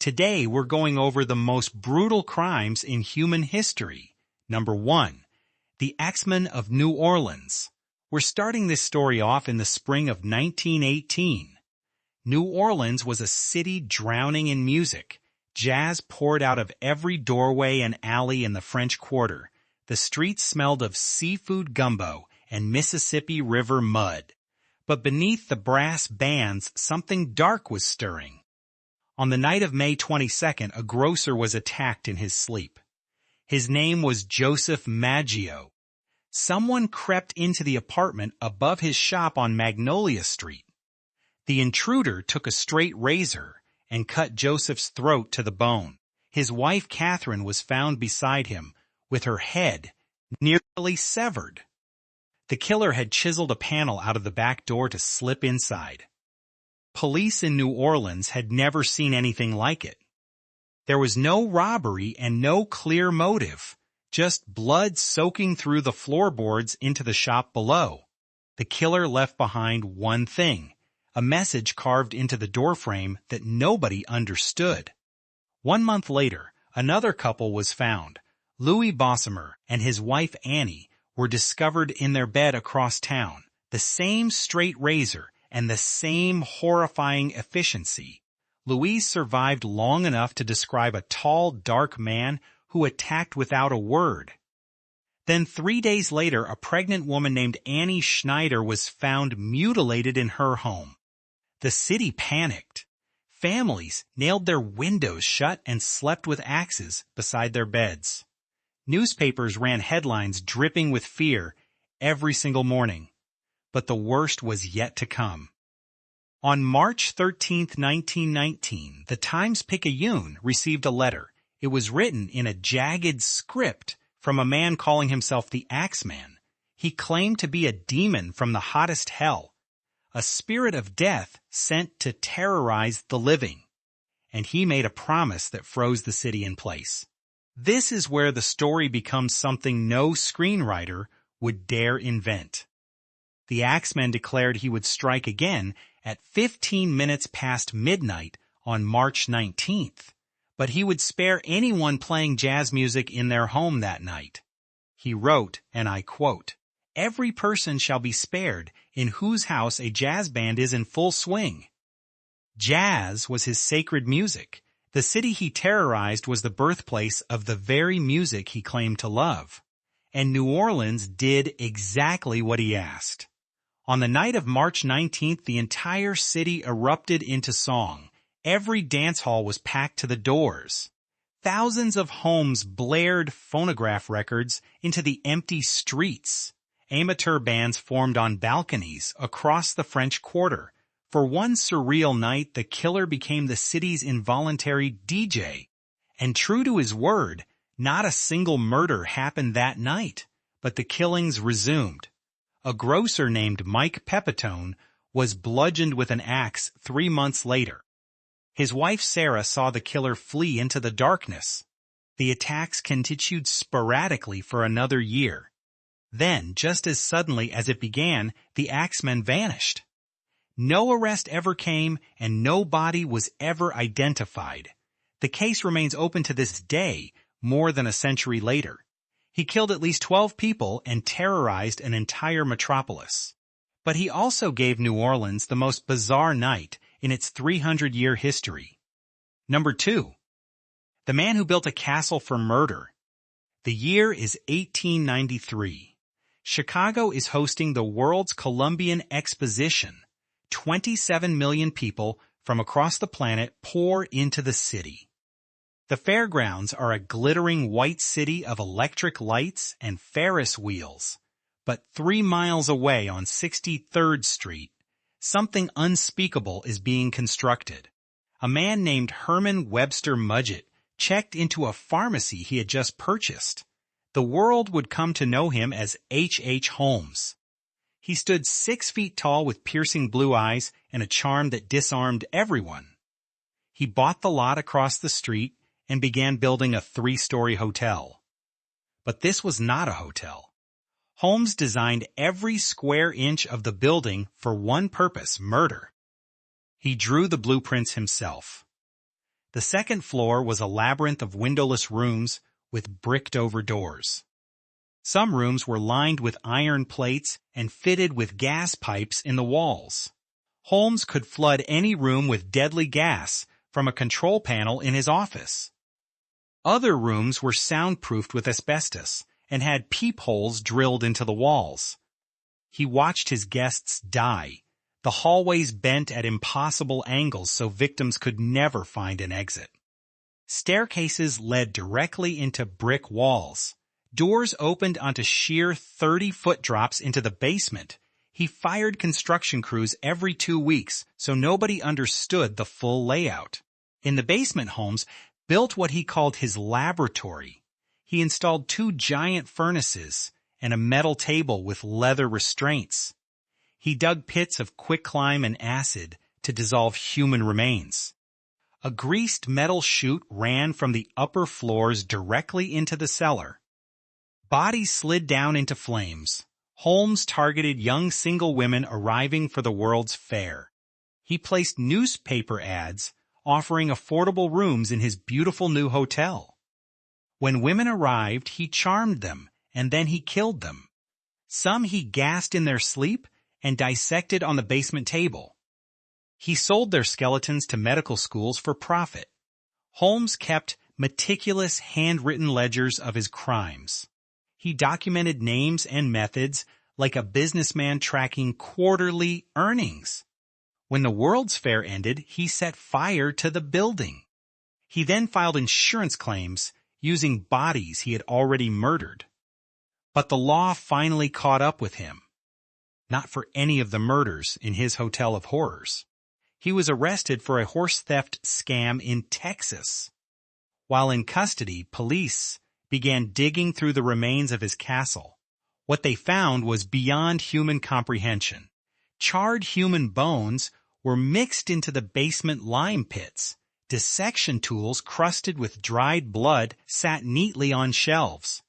Today we're going over the most brutal crimes in human history. Number 1. The Axeman of New Orleans. We're starting this story off in the spring of 1918. New Orleans was a city drowning in music. Jazz poured out of every doorway and alley in the French Quarter. The streets smelled of seafood gumbo and Mississippi River mud. But beneath the brass bands, something dark was stirring. On the night of May 22nd, a grocer was attacked in his sleep. His name was Joseph Maggio. Someone crept into the apartment above his shop on Magnolia Street. The intruder took a straight razor and cut Joseph's throat to the bone. His wife Catherine was found beside him, with her head nearly severed. The killer had chiseled a panel out of the back door to slip inside. Police in New Orleans had never seen anything like it. There was no robbery and no clear motive, just blood soaking through the floorboards into the shop below. The killer left behind one thing, a message carved into the doorframe that nobody understood. 1 month later, another couple was found. Louis Bossumer and his wife Annie were discovered in their bed across town, the same straight razor and the same horrifying efficiency. Louise survived long enough to describe a tall, dark man who attacked without a word. Then 3 days later, a pregnant woman named Annie Schneider was found mutilated in her home. The city panicked. Families nailed their windows shut and slept with axes beside their beds. Newspapers ran headlines dripping with fear every single morning. But the worst was yet to come. On March 13, 1919, the Times-Picayune received a letter. It was written in a jagged script from a man calling himself the Axeman. He claimed to be a demon from the hottest hell, a spirit of death sent to terrorize the living. And he made a promise that froze the city in place. This is where the story becomes something no screenwriter would dare invent. The Axeman declared he would strike again at 15 minutes past midnight on March 19th, but he would spare anyone playing jazz music in their home that night. He wrote, and I quote, "Every person shall be spared in whose house a jazz band is in full swing." Jazz was his sacred music. The city he terrorized was the birthplace of the very music he claimed to love. And New Orleans did exactly what he asked. On the night of March 19th, the entire city erupted into song. Every dance hall was packed to the doors. Thousands of homes blared phonograph records into the empty streets. Amateur bands formed on balconies across the French Quarter. For one surreal night, the killer became the city's involuntary DJ. And true to his word, not a single murder happened that night, but the killings resumed. A grocer named Mike Pepitone was bludgeoned with an axe 3 months later. His wife Sarah saw the killer flee into the darkness. The attacks continued sporadically for another year. Then, just as suddenly as it began, the Axeman vanished. No arrest ever came, and no body was ever identified. The case remains open to this day, more than a century later. He killed at least 12 people and terrorized an entire metropolis. But he also gave New Orleans the most bizarre night in its 300-year history. Number 2. The man who built a castle for murder. The year is 1893. Chicago is hosting the World's Columbian Exposition. 27 million people from across the planet pour into the city. The fairgrounds are a glittering white city of electric lights and Ferris wheels. But 3 miles away on 63rd Street, something unspeakable is being constructed. A man named Herman Webster Mudgett checked into a pharmacy he had just purchased. The world would come to know him as H. Holmes. He stood 6 feet tall with piercing blue eyes and a charm that disarmed everyone. He bought the lot across the street and began building a 3-story hotel. But this was not a hotel. Holmes designed every square inch of the building for one purpose: murder. He drew the blueprints himself. The second floor was a labyrinth of windowless rooms with bricked-over doors. Some rooms were lined with iron plates and fitted with gas pipes in the walls. Holmes could flood any room with deadly gas from a control panel in his office. Other rooms were soundproofed with asbestos and had peepholes drilled into the walls. He watched his guests die. The hallways bent at impossible angles so victims could never find an exit. Staircases led directly into brick walls. Doors opened onto sheer 30-foot drops into the basement. He fired construction crews every 2 weeks so nobody understood the full layout. In the basement, Holmes built what he called his laboratory. He installed 2 giant furnaces and a metal table with leather restraints. He dug pits of quicklime and acid to dissolve human remains. A greased metal chute ran from the upper floors directly into the cellar. Bodies slid down into flames. Holmes targeted young single women arriving for the World's Fair. He placed newspaper ads offering affordable rooms in his beautiful new hotel. When women arrived, he charmed them, and then he killed them. Some he gassed in their sleep and dissected on the basement table. He sold their skeletons to medical schools for profit. Holmes kept meticulous handwritten ledgers of his crimes. He documented names and methods like a businessman tracking quarterly earnings. When the World's Fair ended, he set fire to the building. He then filed insurance claims using bodies he had already murdered. But the law finally caught up with him. Not for any of the murders in his hotel of horrors. He was arrested for a horse theft scam in Texas. While in custody, police began digging through the remains of his castle. What they found was beyond human comprehension. Charred human bones were mixed into the basement lime pits. Dissection tools crusted with dried blood sat neatly on shelves.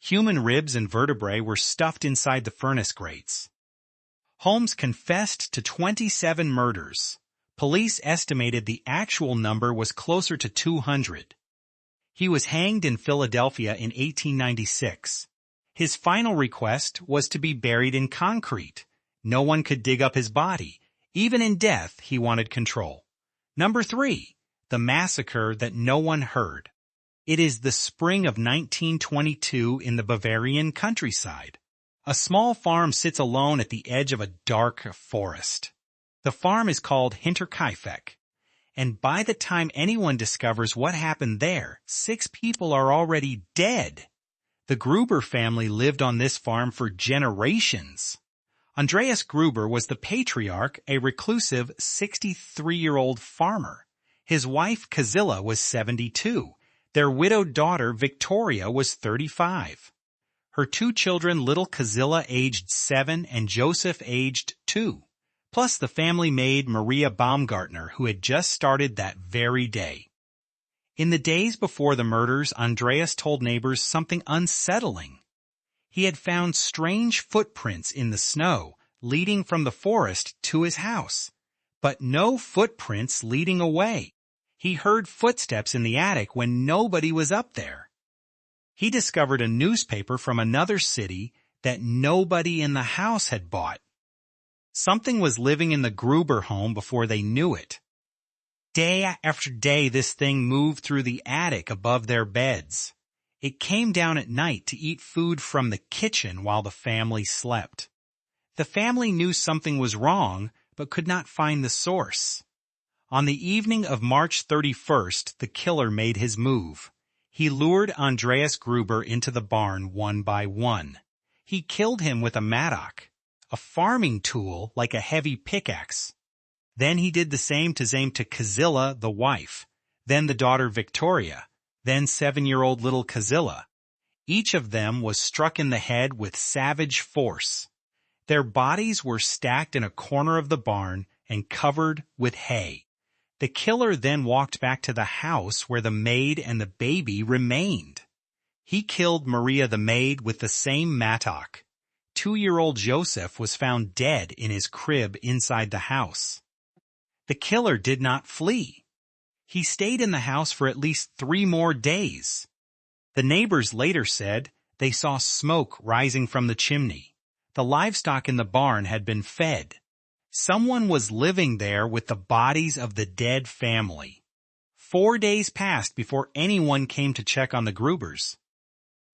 Human ribs and vertebrae were stuffed inside the furnace grates. Holmes confessed to 27 murders. Police estimated the actual number was closer to 200. He was hanged in Philadelphia in 1896. His final request was to be buried in concrete. No one could dig up his body. Even in death, he wanted control. Number 3, the massacre that no one heard. It is the spring of 1922 in the Bavarian countryside. A small farm sits alone at the edge of a dark forest. The farm is called HINTERKAIFECK, and by the time anyone discovers what happened there, 6 people are already dead. The Gruber family lived on this farm for generations. Andreas Gruber was the patriarch, a reclusive 63-year-old farmer. His wife, Kazilla, was 72. Their widowed daughter, Victoria, was 35. Her 2 children, little Kazilla aged 7 and Joseph aged 2, plus the family maid Maria Baumgartner, who had just started that very day. In the days before the murders, Andreas told neighbors something unsettling. He had found strange footprints in the snow leading from the forest to his house, but no footprints leading away. He heard footsteps in the attic when nobody was up there. He discovered a newspaper from another city that nobody in the house had bought. Something was living in the Gruber home before they knew it. Day after day, this thing moved through the attic above their beds. It came down at night to eat food from the kitchen while the family slept. The family knew something was wrong, but could not find the source. On the evening of March 31st, the killer made his move. He lured Andreas Gruber into the barn one by one. He killed him with a mattock, a farming tool like a heavy pickaxe. Then he did the same to Kazilla, the wife, then the daughter Victoria, then 7-year-old little Kazilla. Each of them was struck in the head with savage force. Their bodies were stacked in a corner of the barn and covered with hay. The killer then walked back to the house where the maid and the baby remained. He killed Maria the maid with the same mattock. 2-year-old Joseph was found dead in his crib inside the house. The killer did not flee. He stayed in the house for at least 3 more days. The neighbors later said they saw smoke rising from the chimney. The livestock in the barn had been fed. Someone was living there with the bodies of the dead family. 4 days passed before anyone came to check on the Grubers.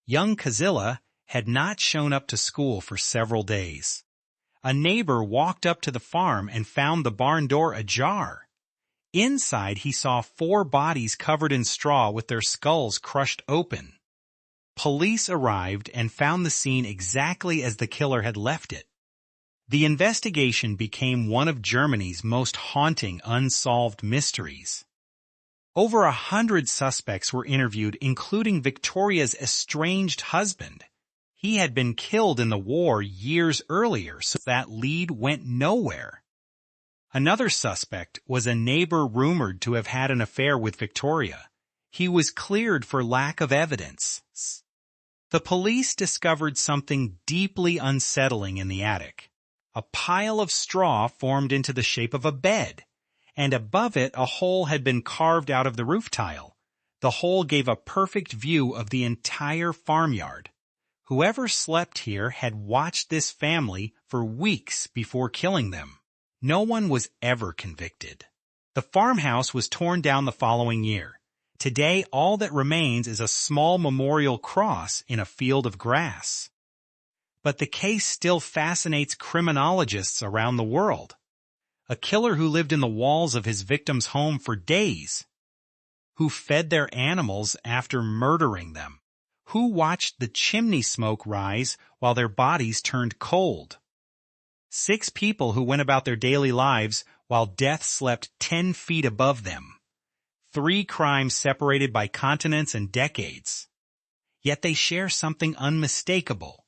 Young Kazilla had not shown up to school for several days. A neighbor walked up to the farm and found the barn door ajar. Inside, he saw 4 bodies covered in straw with their skulls crushed open. Police arrived and found the scene exactly as the killer had left it. The investigation became one of Germany's most haunting unsolved mysteries. Over 100 suspects were interviewed, including Victoria's estranged husband. He had been killed in the war years earlier, so that lead went nowhere. Another suspect was a neighbor rumored to have had an affair with Victoria. He was cleared for lack of evidence. The police discovered something deeply unsettling in the attic. A pile of straw formed into the shape of a bed, and above it a hole had been carved out of the roof tile. The hole gave a perfect view of the entire farmyard. Whoever slept here had watched this family for weeks before killing them. No one was ever convicted. The farmhouse was torn down the following year. Today, all that remains is a small memorial cross in a field of grass. But the case still fascinates criminologists around the world. A killer who lived in the walls of his victim's home for days. Who fed their animals after murdering them. Who watched the chimney smoke rise while their bodies turned cold. 6 people who went about their daily lives while death slept 10 feet above them. 3 crimes separated by continents and decades. Yet they share something unmistakable.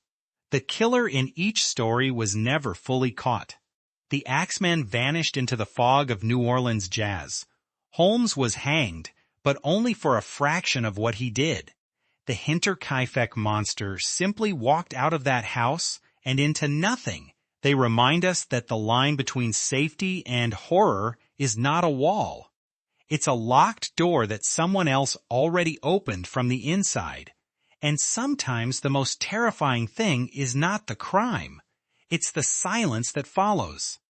The killer in each story was never fully caught. The Axeman vanished into the fog of New Orleans jazz. Holmes was hanged, but only for a fraction of what he did. The Hinterkaifeck monster simply walked out of that house and into nothing. They remind us that the line between safety and horror is not a wall. It's a locked door that someone else already opened from the inside. And sometimes the most terrifying thing is not the crime. It's the silence that follows.